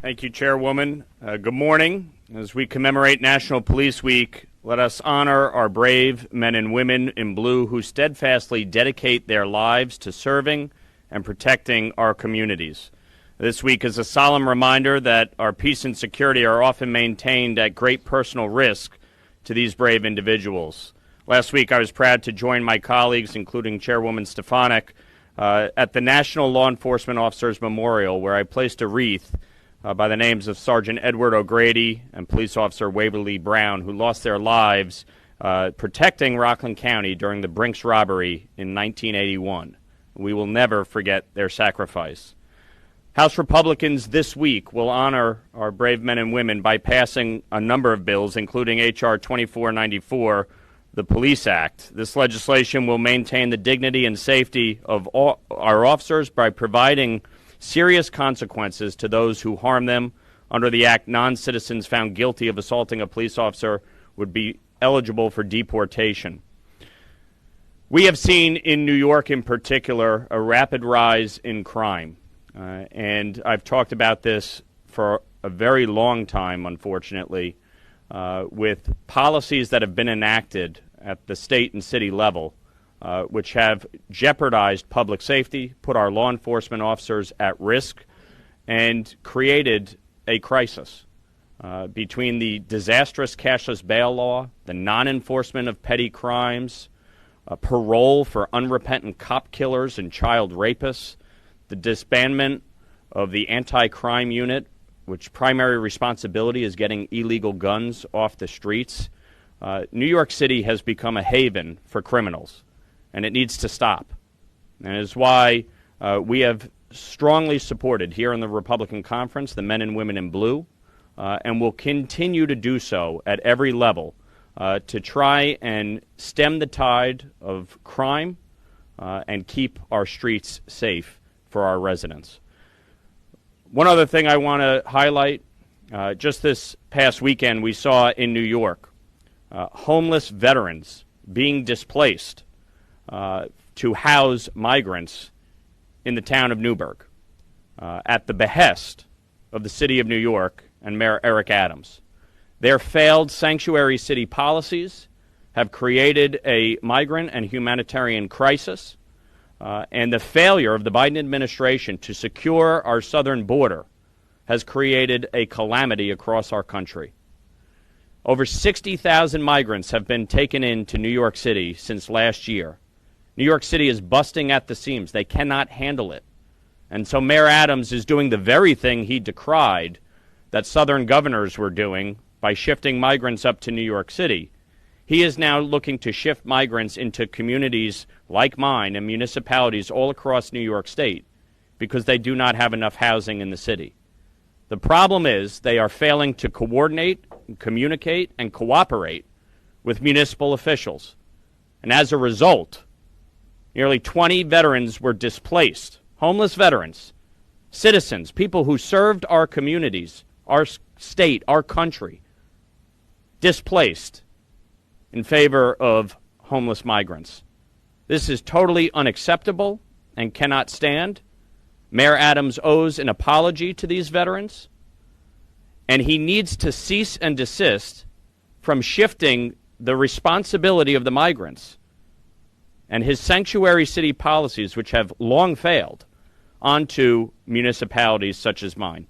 Thank you, Chairwoman. Good morning. As we commemorate National Police Week, let us honor our brave men and women in blue who steadfastly dedicate their lives to serving and protecting our communities. This week is a solemn reminder that our peace and security are often maintained at great personal risk to these brave individuals. Last week, I was proud to join my colleagues, including Chairwoman Stefanik, at the National Law Enforcement Officers Memorial, where I placed a wreath by the names of Sergeant Edward O'Grady and Police Officer Waverly Brown, who lost their lives protecting Rockland County during the Brinks robbery in 1981. We will never forget their sacrifice. House Republicans this week will honor our brave men and women by passing a number of bills, including H.R. 2494, the Police Act. This legislation will maintain the dignity and safety of all our officers by providing serious consequences to those who harm them. Under the Act, non-citizens found guilty of assaulting a police officer would be eligible for deportation. We have seen in New York in particular a rapid rise in crime. And I've talked about this for a very long time, unfortunately, with policies that have been enacted at the state and city level, which have jeopardized public safety, put our law enforcement officers at risk, and created a crisis between the disastrous cashless bail law, the non-enforcement of petty crimes, parole for unrepentant cop killers and child rapists, the disbandment of the anti-crime unit, which primary responsibility is getting illegal guns off the streets. New York City has become a haven for criminals, and it needs to stop. And it is why we have strongly supported here in the Republican conference the men and women in blue, and will continue to do so at every level to try and stem the tide of crime and keep our streets safe for our residents. One other thing I want to highlight, just this past weekend we saw in New York, homeless veterans being displaced to house migrants in the town of Newburgh at the behest of the city of New York and Mayor Eric Adams. Their failed sanctuary city policies have created a migrant and humanitarian crisis, and the failure of the Biden administration to secure our southern border has created a calamity across our country. Over 60,000 migrants have been taken into New York City since last year. New York City is busting at the seams. They cannot handle it. And so Mayor Adams is doing the very thing he decried that southern governors were doing by shifting migrants up to New York City. He is now looking to shift migrants into communities like mine and municipalities all across New York State because they do not have enough housing in the city. The problem is they are failing to coordinate, communicate, and cooperate with municipal officials. And as a result, nearly 20 veterans were displaced, homeless veterans, citizens, people who served our communities, our state, our country, displaced in favor of homeless migrants. This is totally unacceptable and cannot stand. Mayor Adams owes an apology to these veterans, and he needs to cease and desist from shifting the responsibility of the migrants and his sanctuary city policies, which have long failed, onto municipalities such as mine.